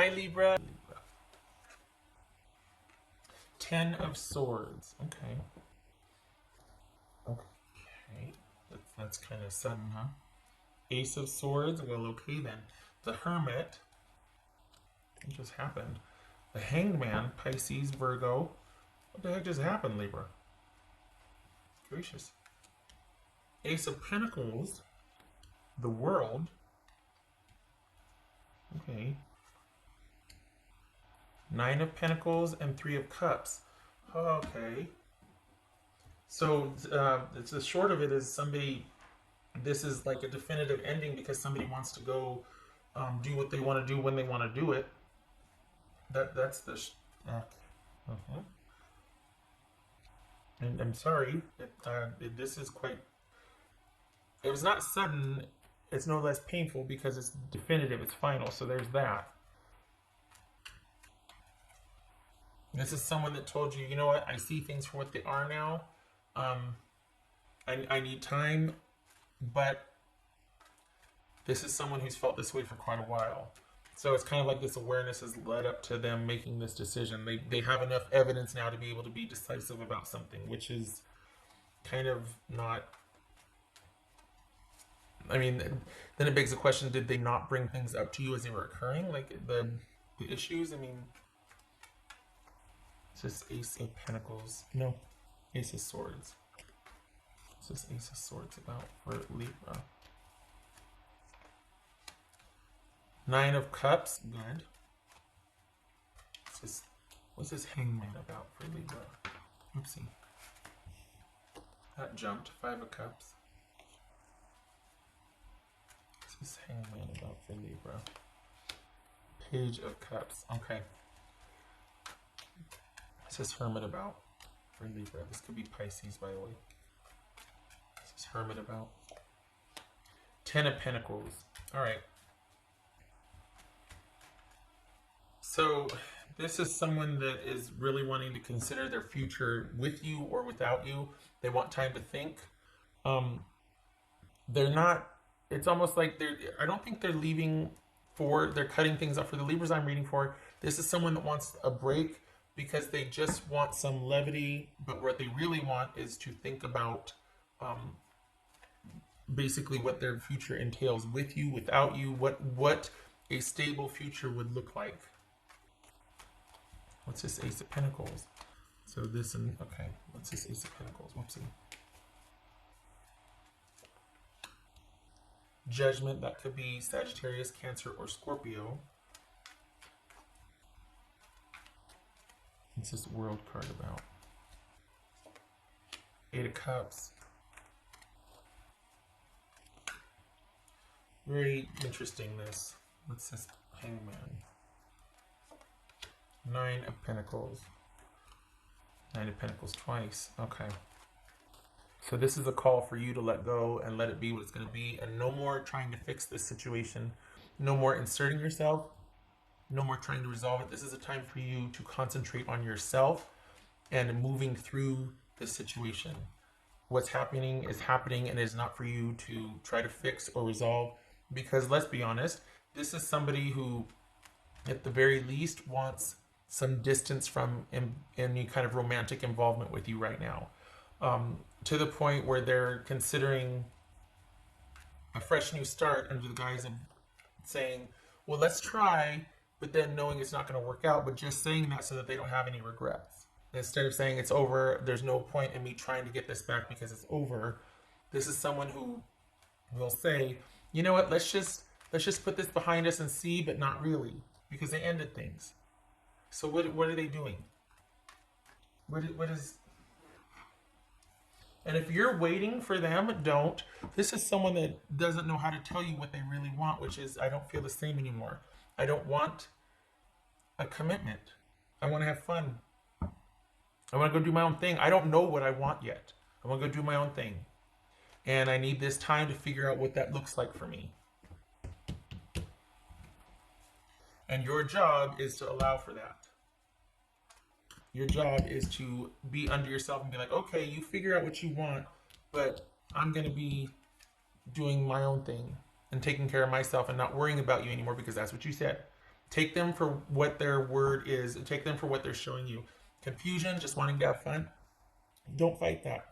Hi, Libra. Ten of Swords. Okay. Okay. That's kind of sudden, huh? Ace of Swords. Well, okay then. The Hermit. What just happened? The Hanged Man. Pisces, Virgo. What the heck just happened, Libra? Gracious. Ace of Pentacles. The World. Okay. Nine of Pentacles and Three of Cups. Okay. So the short of it is somebody. This is like a definitive ending because somebody wants to go do what they want to do when they want to do it. That's the. Uh-huh. And I'm sorry. This is quite. It was not sudden. It's no less painful because it's definitive. It's final. So there's that. This is someone that told you, you know what? I see things for what they are now. Um, I need time, but this is someone who's felt this way for quite a while. So it's kind of like this awareness has led up to them making this decision. They have enough evidence now to be able to be decisive about something, which is kind of not. I mean, then it begs the question: did they not bring things up to you as they were occurring, like the issues? I mean, it's just Ace of Pentacles. No, Ace of Swords. What's this Ace of Swords about for Libra? Nine of Cups. Good. What's this Hangman about for Libra? Oopsie. That jumped. Five of Cups. What's this Hangman about for Libra? Page of Cups. Okay. What's this Hermit about for Libra? This could be Pisces, by the way. What's this Hermit about? Ten of Pentacles. Alright. So this is someone that is really wanting to consider their future with you or without you. They want time to think. They're not, it's almost like I don't think they're they're cutting things up for the Libras I'm reading for. This is someone that wants a break because they just want some levity, but what they really want is to think about basically what their future entails with you, without you, what a stable future would look like. What's this Ace of Pentacles? So this and, okay, what's this Ace of Pentacles? Whoopsie. Judgment, that could be Sagittarius, Cancer, or Scorpio. What's this World card about? Eight of Cups. Very interesting, this. What's this Hangman? Nine of Pentacles. Nine of Pentacles twice. Okay. So this is a call for you to let go and let it be what it's going to be. And no more trying to fix this situation. No more inserting yourself. No more trying to resolve it. This is a time for you to concentrate on yourself and moving through this situation. What's happening is happening and it is not for you to try to fix or resolve. Because let's be honest, this is somebody who, at the very least, wants some distance from any kind of romantic involvement with you right now. To the point where they're considering a fresh new start under the guise of saying, well, let's try, but then knowing it's not going to work out, but just saying that so that they don't have any regrets. Instead of saying it's over, there's no point in me trying to get this back because it's over. This is someone who will say, you know what, let's just put this behind us and see, but not really, because they ended things. So what are they doing? What is... And if you're waiting for them, don't. This is someone that doesn't know how to tell you what they really want, which is, I don't feel the same anymore. I don't want a commitment. I want to have fun. I want to go do my own thing. I don't know what I want yet. I want to go do my own thing. And I need this time to figure out what that looks like for me. And your job is to allow for that. Your job is to be under yourself and be like, okay, you figure out what you want, but I'm going to be doing my own thing and taking care of myself and not worrying about you anymore because that's what you said. Take them for what their word is. Take them for what they're showing you. Confusion, just wanting to have fun. Don't fight that.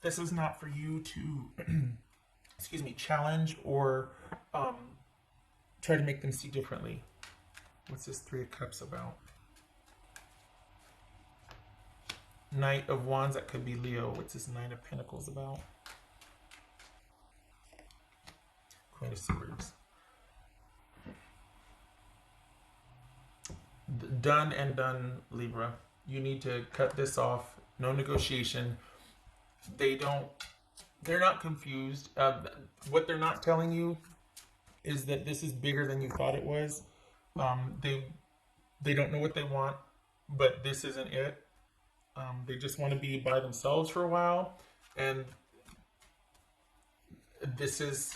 This is not for you to, excuse me, challenge or try to make them see differently. What's this Three of Cups about? Knight of Wands, that could be Leo. What's this Nine of Pentacles about? Queen of Swords. Done and done, Libra. You need to cut this off. No negotiation. They're not confused. What they're not telling you is that this is bigger than you thought it was. They don't know what they want, but this isn't it. They just want to be by themselves for a while, and if this is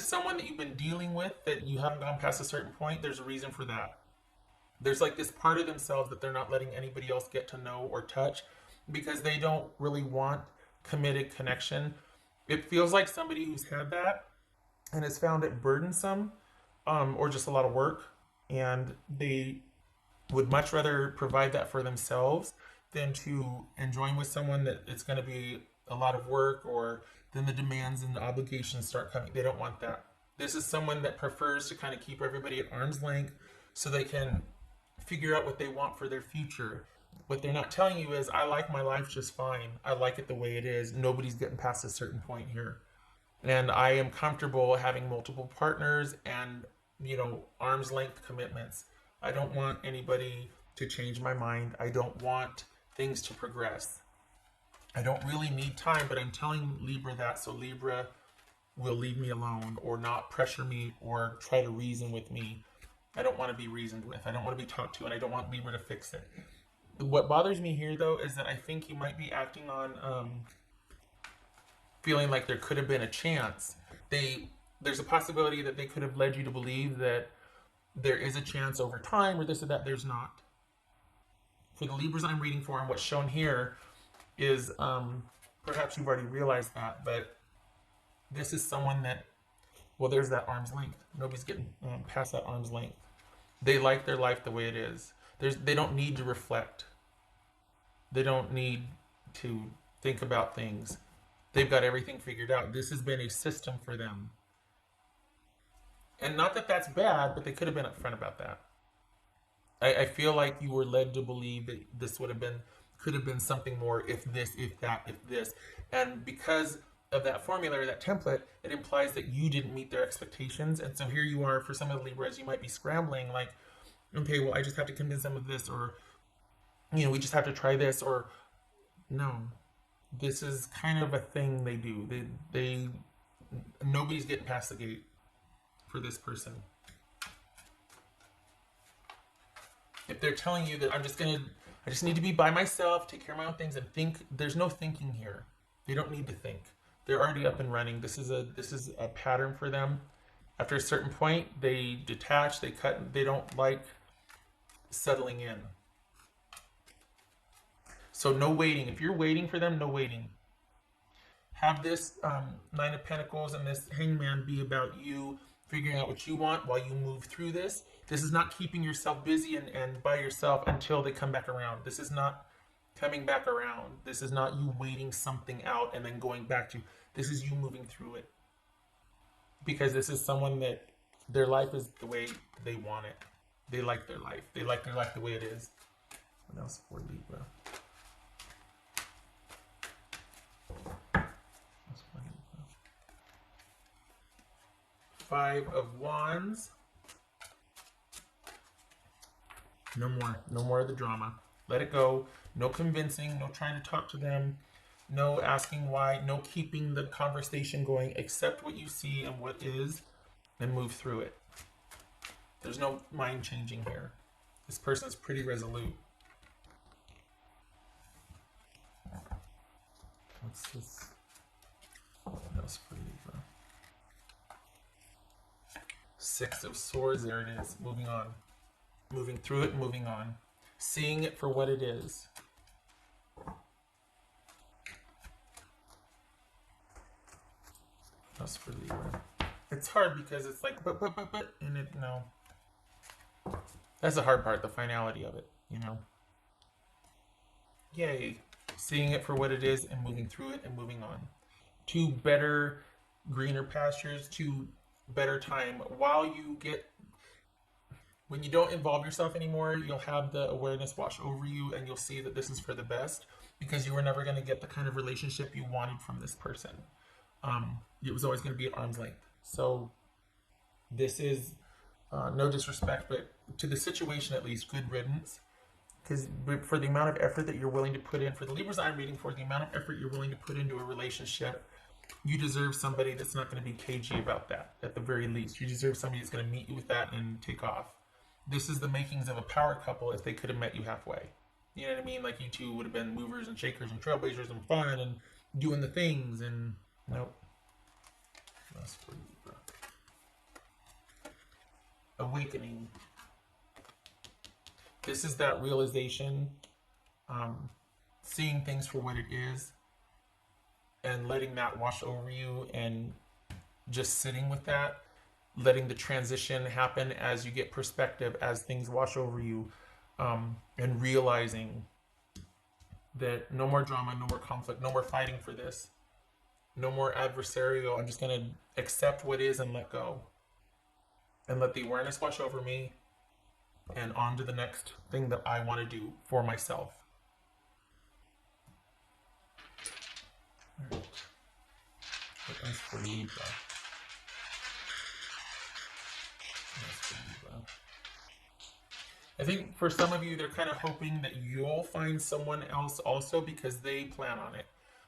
someone that you've been dealing with that you haven't gone past a certain point, there's a reason for that. There's like this part of themselves that they're not letting anybody else get to know or touch because they don't really want committed connection. It feels like somebody who's had that and has found it burdensome, or just a lot of work, and they would much rather provide that for themselves than to enjoying with someone that it's going to be a lot of work, or then the demands and the obligations start coming. They don't want that. This is someone that prefers to kind of keep everybody at arm's length so they can figure out what they want for their future. What they're not telling you is, I like my life just fine. I like it the way it is. Nobody's getting past a certain point here. And I am comfortable having multiple partners and, arm's length commitments. I don't want anybody to change my mind. I don't want things to progress. I don't really need time, but I'm telling Libra that so Libra will leave me alone or not pressure me or try to reason with me. I don't want to be reasoned with. I don't want to be talked to, and I don't want Libra to fix it. What bothers me here, though, is that I think you might be acting on feeling like there could have been a chance. There's a possibility that they could have led you to believe that there is a chance over time or this or that. There's not. For the Libras I'm reading for, and what's shown here is, perhaps you've already realized that, but this is someone that, well, there's that arm's length. Nobody's getting past that arm's length. They like their life the way it is. They don't need to reflect. They don't need to think about things. They've got everything figured out. This has been a system for them. And not that that's bad, but they could have been upfront about that. I feel like you were led to believe that this could have been something more, if this, if that, if this. And because of that formula or that template, it implies that you didn't meet their expectations. And so here you are, for some of the Libras, you might be scrambling like, okay, well, I just have to convince them of this, or, we just have to try this, or no, this is kind of a thing they do. Nobody's getting past the gate for this person. If they're telling you that I just need to be by myself, take care of my own things, and think, there's no thinking here. They don't need to think. They're already up and running. This is a pattern for them. After a certain point, they detach, they cut, they don't like settling in. So no waiting. If you're waiting for them, no waiting. Have this Nine of Pentacles and this Hangman be about you figuring out what you want while you move through this. This is not keeping yourself busy and by yourself until they come back around. This is not coming back around. This is not you waiting something out and then going back to. This is you moving through it. Because this is someone that their life is the way they want it. They like their life. They like their life the way it is. What else for Libra? Five of Wands. No more of the drama. Let it go. No convincing, no trying to talk to them, no asking why, no keeping the conversation going. Accept what you see and what is and move through it. There's no mind changing here. This person's pretty resolute. What's this? What else for Libra? Six of Swords, there it is. Moving on. Moving through it, moving on. Seeing it for what it is. That's for Libra. it's hard because it's like, but, and it, no. That's the hard part, the finality of it, you know. Yay. Seeing it for what it is and moving through it and moving on to better, greener pastures, to better time. While you get, when you don't involve yourself anymore, you'll have the awareness wash over you and you'll see that this is for the best because you were never going to get the kind of relationship you wanted from this person. It was always going to be at arm's length. So this is no disrespect, but to the situation at least, good riddance. Because for the amount of effort that you're willing to put in, for the Libras I'm reading for, the amount of effort you're willing to put into a relationship, you deserve somebody that's not going to be cagey about that, at the very least. You deserve somebody that's going to meet you with that and take off. This is the makings of a power couple if they could have met you halfway. You know what I mean? Like you two would have been movers and shakers and trailblazers and fun and doing the things and nope. That's for Libra. Awakening. This is that realization, seeing things for what it is and letting that wash over you and just sitting with that, letting the transition happen as you get perspective, as things wash over you, and realizing that no more drama, no more conflict, no more fighting for this, no more adversarial. I'm just going to accept what is and let go and let the awareness wash over me and on to the next thing that I want to do for myself. All right. What else for Libra? I think for some of you, they're kind of hoping that you'll find someone else also because they plan on it.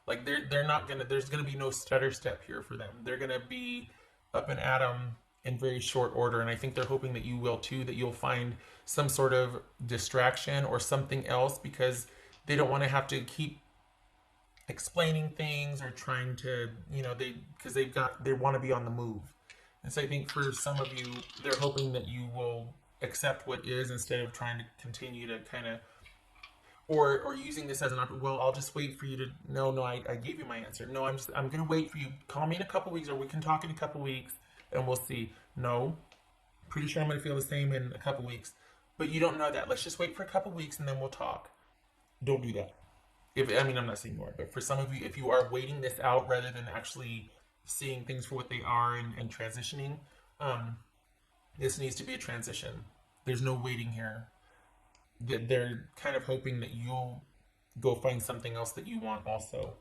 Like they're not gonna. There's gonna be no stutter step here for them. They're gonna be up and at 'em in very short order, and I think they're hoping that you will too. That you'll find some sort of distraction or something else because they don't want to have to keep explaining things or trying to, you know, they want to be on the move. And so I think for some of you, they're hoping that you will accept what is instead of trying to continue to kind of, or using this as an option. Well, I'll just wait for you to, no, I gave you my answer. No, I'm going to wait for you. Call me in a couple weeks or we can talk in a couple weeks and we'll see. No, pretty sure I'm going to feel the same in a couple weeks, but you don't know that. Let's just wait for a couple weeks and then we'll talk. Don't do that. I'm not saying more, but for some of you, if you are waiting this out rather than actually seeing things for what they are and transitioning, this needs to be a transition. There's no waiting here. They're kind of hoping that you'll go find something else that you want also,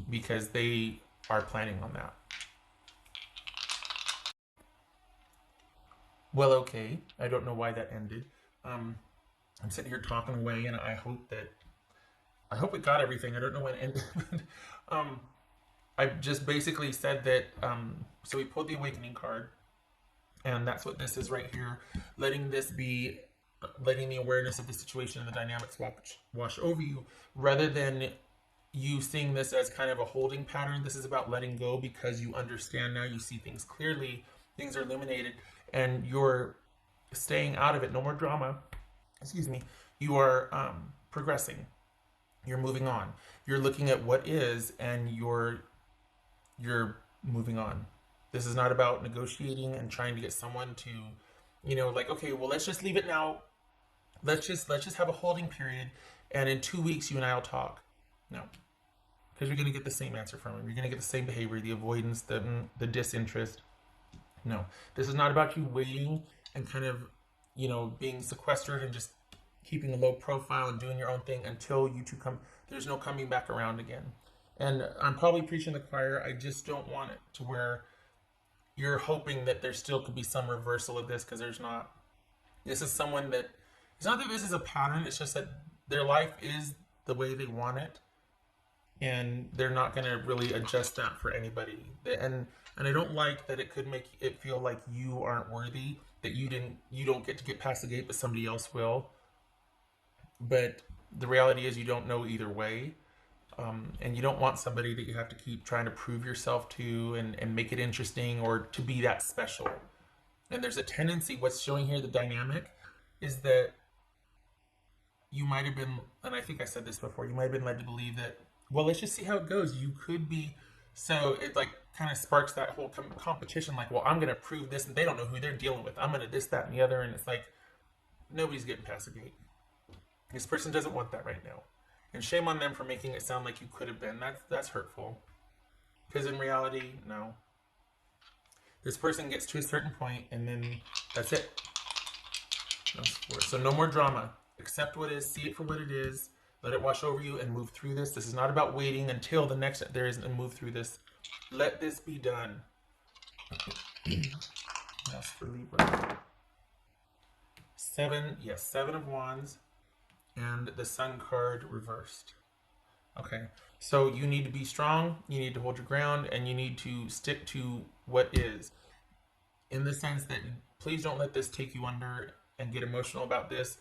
because they are planning on that. Well, okay. I don't know why that ended. I'm sitting here talking away, and I hope it got everything. I don't know when it ended. I just basically said that, so we pulled the Awakening card, and that's what this is right here. Letting the awareness of the situation and the dynamics wash over you, rather than you seeing this as kind of a holding pattern. This is about letting go because you understand now, you see things clearly, things are illuminated, and you're staying out of it. No more drama. Excuse me. You are progressing. You're moving on. You're looking at what is, and you're moving on. This is not about negotiating and trying to get someone to, like, okay, well, let's just leave it now. Let's just have a holding period, and in 2 weeks you and I will talk. No, because you're going to get the same answer from him. You're going to get the same behavior, the avoidance, the disinterest. No, this is not about you waiting and kind of, being sequestered and just keeping a low profile and doing your own thing until you two come. There's no coming back around again. And I'm probably preaching the choir. I just don't want it to where you're hoping that there still could be some reversal of this, because there's not. This is someone that, it's not that this is a pattern, it's just that their life is the way they want it, and they're not going to really adjust that for anybody. And I don't like that it could make it feel like you aren't worthy, that you don't get to get past the gate, but somebody else will. But the reality is you don't know either way. And you don't want somebody that you have to keep trying to prove yourself to and make it interesting or to be that special. And there's a tendency, what's showing here, the dynamic, is that you might have been, and I think I said this before, you might have been led to believe that, well, let's just see how it goes. You could be, so it like kind of sparks that whole competition. Like, well, I'm going to prove this, and they don't know who they're dealing with. I'm going to this, that, and the other. And it's like, nobody's getting past the gate. This person doesn't want that right now. And shame on them for making it sound like you could have been. That's hurtful. Because in reality, no. This person gets to a certain point, and then that's it. So no more drama. Accept what is, see it for what it is, let it wash over you, and move through this. This is not about waiting until the next there is, and move through this. Let this be done. That's for Libra. 7 of Wands, and the Sun card reversed. Okay, so you need to be strong, you need to hold your ground, and you need to stick to what is. In the sense that, please don't let this take you under and get emotional about this.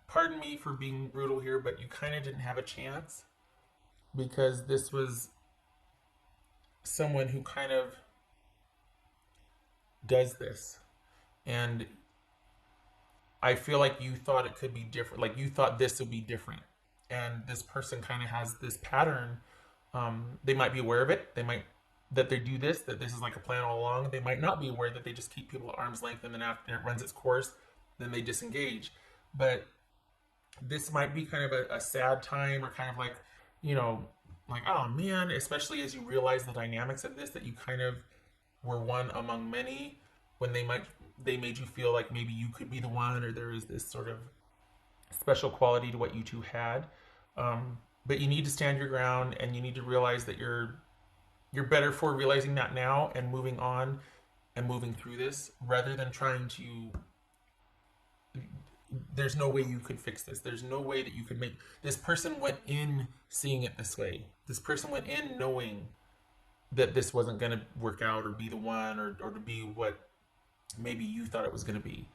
Pardon me for being brutal here, but you kind of didn't have a chance, because this was someone who kind of does this. And I feel like you thought it could be different. Like, you thought this would be different. And this person kind of has this pattern. They might be aware of it. That they do this, that this is like a plan all along. They might not be aware that they just keep people at arm's length, and then after it runs its course, then they disengage. But this might be kind of a sad time, or kind of like, like, oh man, especially as you realize the dynamics of this, that you kind of were one among many, when they made you feel like maybe you could be the one, or there is this sort of special quality to what you two had. But you need to stand your ground, and you need to realize that you're better for realizing that now and moving on and moving through this, rather than trying to. There's no way you could fix this. There's no way that you could make. This person went in seeing it this way. This person went in knowing that this wasn't going to work out, or be the one, or to be what maybe you thought it was going to be.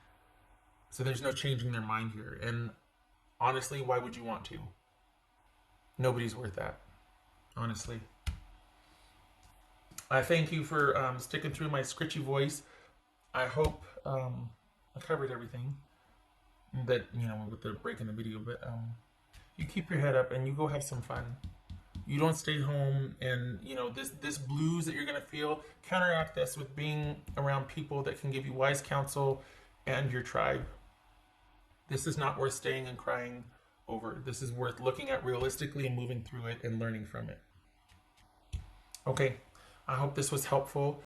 So there's no changing their mind here. And honestly, why would you want to? Nobody's worth that. Honestly. I thank you for sticking through my scritchy voice. I hope I covered everything that, with the break in the video, but you keep your head up and you go have some fun. You don't stay home, and this blues that you're going to feel, counteract this with being around people that can give you wise counsel and your tribe. This is not worth staying and crying over. This is worth looking at realistically and moving through it and learning from it. Okay, I hope this was helpful.